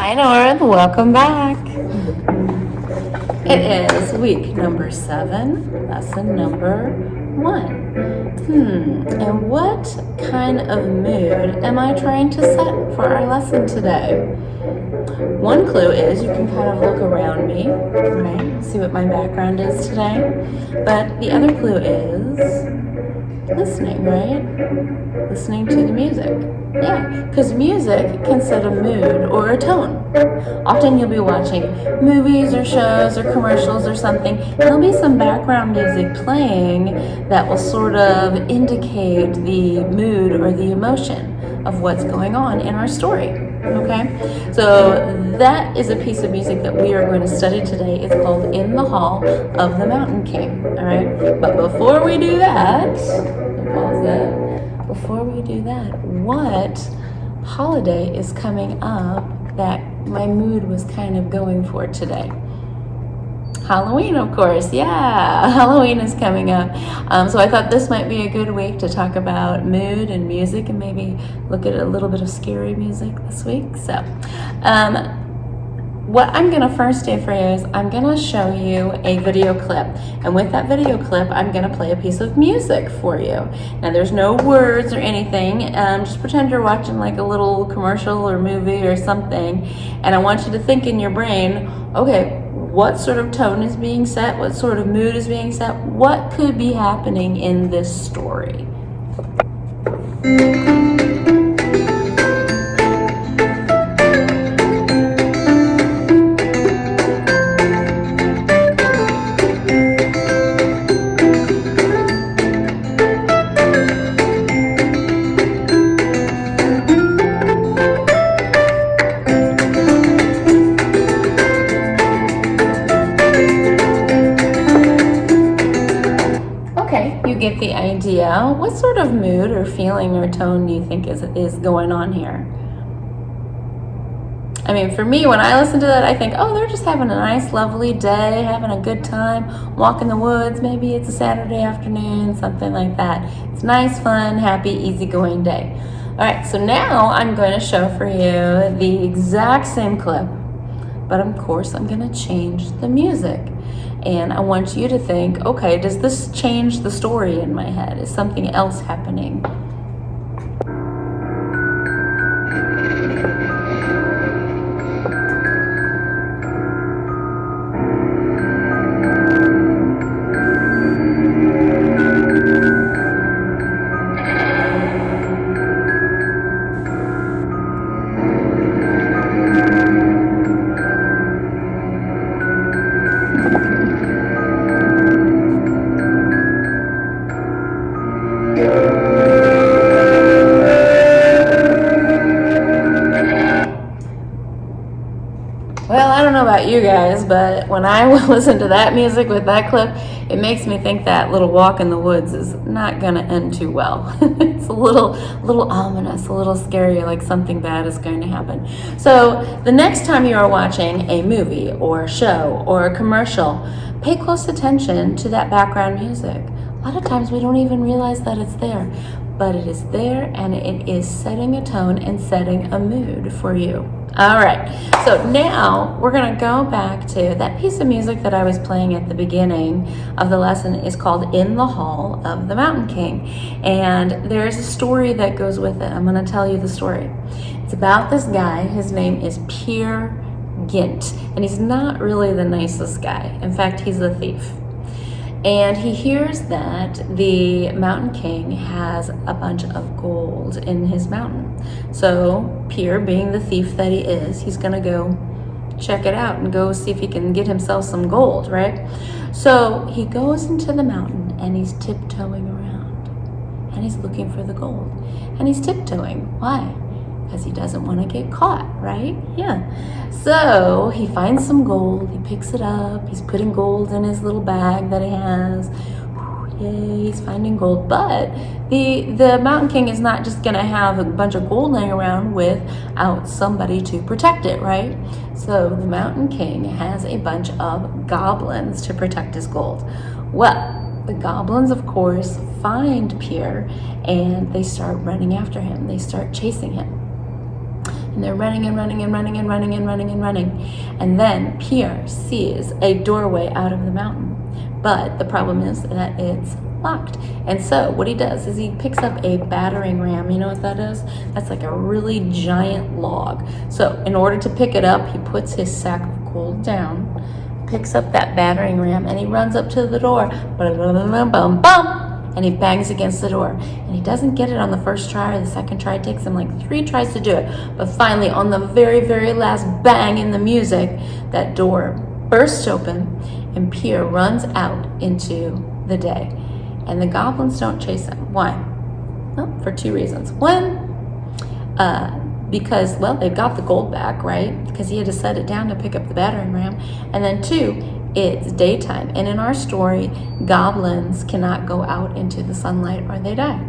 Hi, North. Welcome back. It is week number 7, lesson number 1. And what kind of mood am I trying to set for our lesson today? One clue is you can kind of look around me, right? See what my background is today. But the other clue is listening, right? Listening to the music. Yeah, because music can set a mood or a tone. Often you'll be watching movies or shows or commercials or something. There'll be some background music playing that will sort of indicate the mood or the emotion of what's going on in our story. Okay, so that is a piece of music that we are going to study today. It's called In the Hall of the Mountain King. All right, but before we do that, pause that. Before we do that, what holiday is coming up that my mood was kind of going for today? Halloween, of course. Yeah, Halloween is coming up. So I thought this might be a good week to talk about mood and music and maybe look at a little bit of scary music this week. So what I'm going to first do for you is I'm going to show you a video clip. And with that video clip, I'm going to play a piece of music for you. Now, there's no words or anything. Just pretend you're watching like a little commercial or movie or something. And I want you to think in your brain, okay, what sort of tone is being set? What sort of mood is being set? What could be happening in this story? Get the idea. What sort of mood or feeling or tone do you think is going on here? I mean, for me, when I listen to that, I think, oh, they're just having a nice, lovely day, having a good time, walking the woods. Maybe it's a Saturday afternoon, something like that. It's nice, fun, happy, easygoing day. All right, so now I'm going to show for you the exact same clip, but of course, I'm going to change the music. And I want you to think, okay, does this change the story in my head? Is something else happening? Well, I don't know about you guys, but when I listen to that music with that clip, it makes me think that little walk in the woods is not going to end too well. It's a little ominous, a little scary, like something bad is going to happen. So the next time you are watching a movie or a show or a commercial, pay close attention to that background music. A lot of times we don't even realize that it's there, but it is there and it is setting a tone and setting a mood for you. All right, so now we're gonna go back to that piece of music that I was playing at the beginning of the lesson. Is called In the Hall of the Mountain King. And there's a story that goes with it. I'm gonna tell you the story. It's about this guy, his name is Peer Gynt, and he's not really the nicest guy. In fact, he's a thief. And he hears that the Mountain King has a bunch of gold in his mountain. So Pierre, being the thief that he is, he's gonna go check it out and go see if he can get himself some gold, right? So he goes into the mountain and he's tiptoeing around and he's looking for the gold. And he's tiptoeing. Why? Because he doesn't want to get caught, right? Yeah. So he finds some gold, he picks it up, he's putting gold in his little bag that he has. Yay, he's finding gold. But the Mountain King is not just gonna have a bunch of gold laying around without somebody to protect it, right? So the Mountain King has a bunch of goblins to protect his gold. Well, the goblins, of course, find Pierre and they start running after him. They start chasing him. And they're running and running and running and running and running and running. And then Pierre sees a doorway out of the mountain. But the problem is that it's locked. And so what he does is he picks up a battering ram. You know what that is? That's like a really giant log. So in order to pick it up, he puts his sack of gold down, picks up that battering ram, and he runs up to the door. And he bangs against the door. And he doesn't get it on the first try or the second try. It takes him like 3 tries to do it. But finally, on the very, very last bang in the music, that door bursts open and Pierre runs out into the day. And the goblins don't chase him. Why? Well, for 2 reasons. One, because, well, they've got the gold back, right? Because he had to set it down to pick up the battering ram. And then 2, it's daytime. And in our story, goblins cannot go out into the sunlight or they die.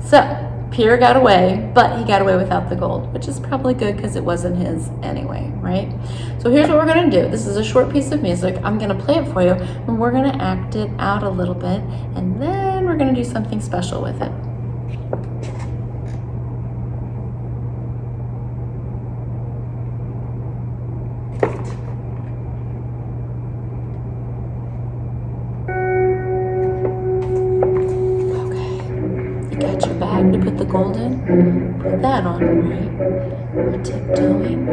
So Pierre got away, but he got away without the gold, which is probably good because it wasn't his anyway, right? So here's what we're going to do. This is a short piece of music. I'm going to play it for you, and we're going to act it out a little bit, and then we're going to do something special with it. To put the gold in, put that on, right? We're tiptoeing.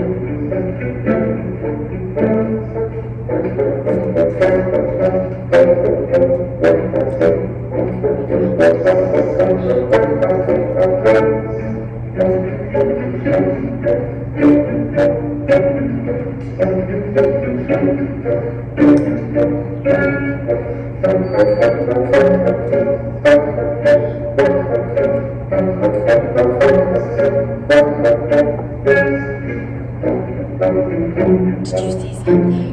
Did you see something?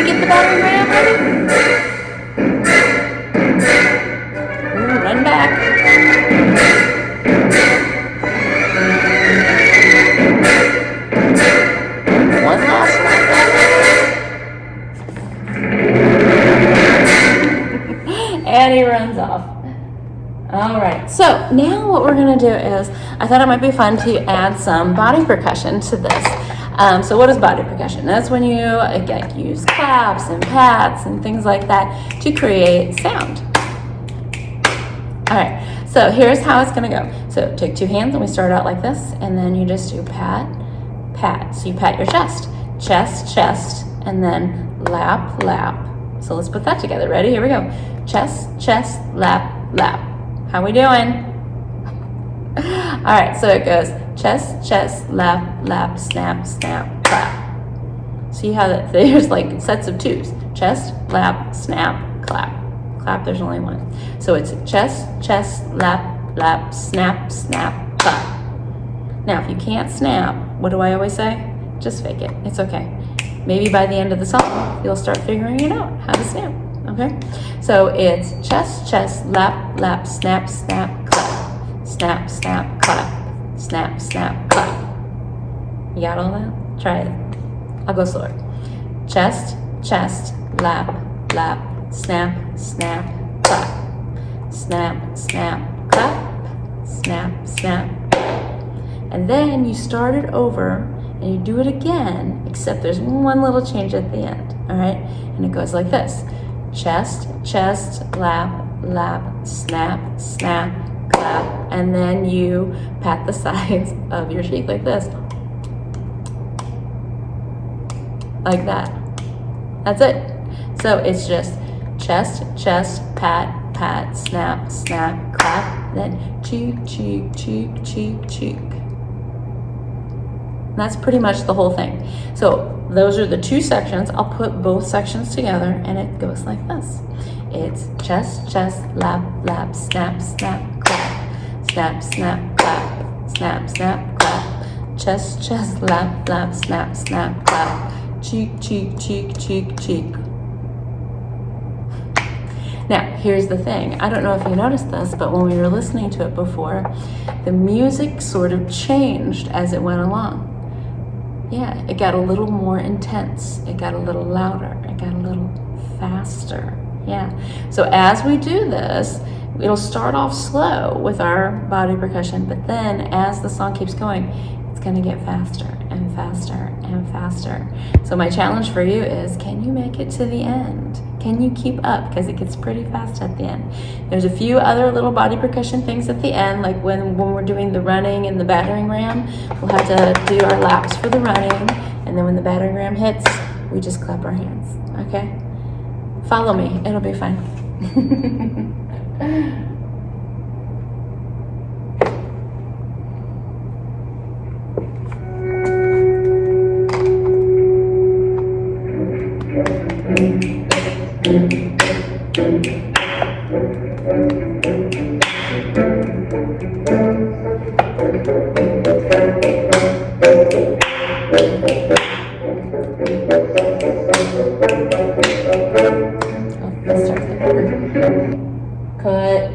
Keep tiptoeing. And he runs off. All right, so now what we're gonna do is, I thought it might be fun to add some body percussion to this. So what is body percussion? That's when you use claps and pats and things like that to create sound. All right, so here's how it's gonna go. So take 2 hands and we start out like this, and then you just do pat, pat. So you pat your chest, chest, chest, and then lap, lap. So let's put that together. Ready? Here we go. Chest, chest, lap, lap. How we doing? All right, so it goes chest, chest, lap, lap, snap, snap, clap. See how there's like sets of 2s. Chest, lap, snap, clap. Clap, there's only 1. So it's chest, chest, lap, lap, snap, snap, clap. Now, if you can't snap, what do I always say? Just fake it. It's okay. Maybe by the end of the song, you'll start figuring it out, how to snap, okay? So it's chest, chest, lap, lap, snap, snap, clap. Snap, snap, clap. Snap, snap, clap. You got all that? Try it. I'll go slower. Chest, chest, lap, lap, snap, snap, clap. Snap, snap, clap. Snap, snap. And then you start it over and you do it again, except there's one little change at the end, all right? And it goes like this. Chest, chest, lap, lap, snap, snap, clap. And then you pat the sides of your cheek like this. Like that. That's it. So it's just chest, chest, pat, pat, snap, snap, clap, then cheek, cheek, cheek, cheek, cheek. And that's pretty much the whole thing. So those are the two sections. I'll put both sections together and it goes like this. It's chest, chest, lap, lap, snap, snap, clap, snap, snap, clap, snap, snap, clap, chest, chest, lap, lap, snap, snap, clap, cheek, cheek, cheek, cheek, cheek. Now, here's the thing. I don't know if you noticed this, but when we were listening to it before, the music sort of changed as it went along. Yeah, it got a little more intense. It got a little louder. It got a little faster. Yeah. So as we do this, it'll start off slow with our body percussion, but then as the song keeps going, it's going to get faster and faster and faster. So my challenge for you is, can you make it to the end? Can you keep up? Because it gets pretty fast at the end. There's a few other little body percussion things at the end, like when we're doing the running and the battering ram, we'll have to do our laps for the running, and then when the battering ram hits, we just clap our hands, okay? Follow me, it'll be fine. Cut.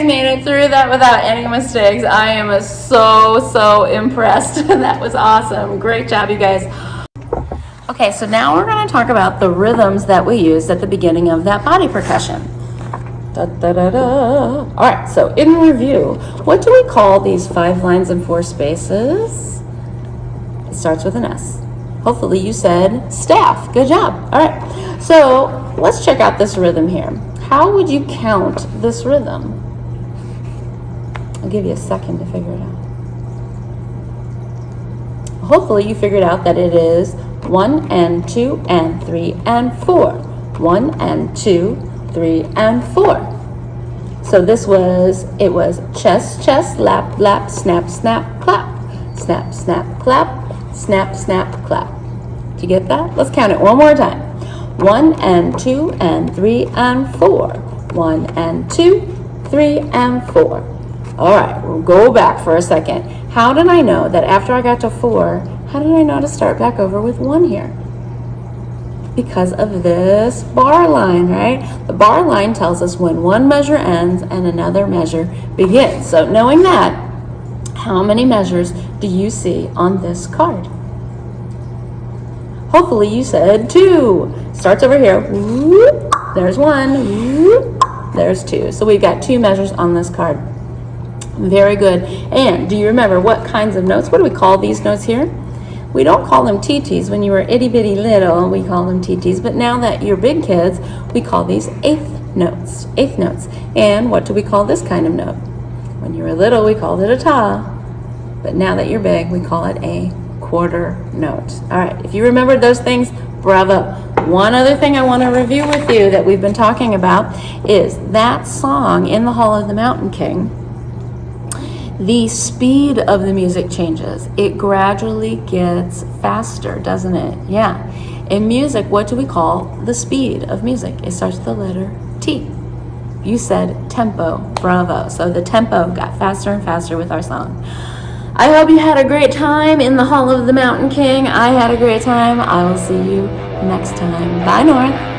guys made it through that without any mistakes. I am so impressed. That was awesome. Great job, you guys. Okay, so now we're going to talk about the rhythms that we used at the beginning of that body percussion. Da, da, da, da. All right, so in review, what do we call these 5 lines and 4 spaces? It starts with an S. Hopefully you said staff. Good job. All right, so let's check out this rhythm here. How would you count this rhythm? I'll give you a second to figure it out. Hopefully you figured out that it is 1 and 2 and 3 and 4. 1 and 2, 3 and 4. So it was chest, chest, lap, lap, snap, snap, clap. Snap, snap, clap, snap, snap, clap. Did you get that? Let's count it one more time. 1 and 2 and 3 and 4. 1 and 2, 3 and 4. All right, we'll go back for a second. How did I know that after I got to 4, how did I know to start back over with 1 here? Because of this bar line, right? The bar line tells us when one measure ends and another measure begins. So knowing that, how many measures do you see on this card? Hopefully you said 2. Starts over here. There's 1. There's 2. So we've got 2 measures on this card. Very good. And do you remember what kinds of notes? What do we call these notes here? We don't call them TTs. When you were itty bitty little, we call them TTs. But now that you're big kids, we call these eighth notes. Eighth notes. And what do we call this kind of note? When you were little, we called it a ta. But now that you're big, we call it a quarter note. All right. If you remembered those things, bravo. One other thing I want to review with you that we've been talking about is that song, In the Hall of the Mountain King. The speed of the music changes. It gradually gets faster, doesn't it? Yeah. In music, what do we call the speed of music? It starts with the letter T. You said tempo. Bravo. So the tempo got faster and faster with our song. I hope you had a great time in the Hall of the Mountain King. I had a great time. I will see you next time. Bye, North.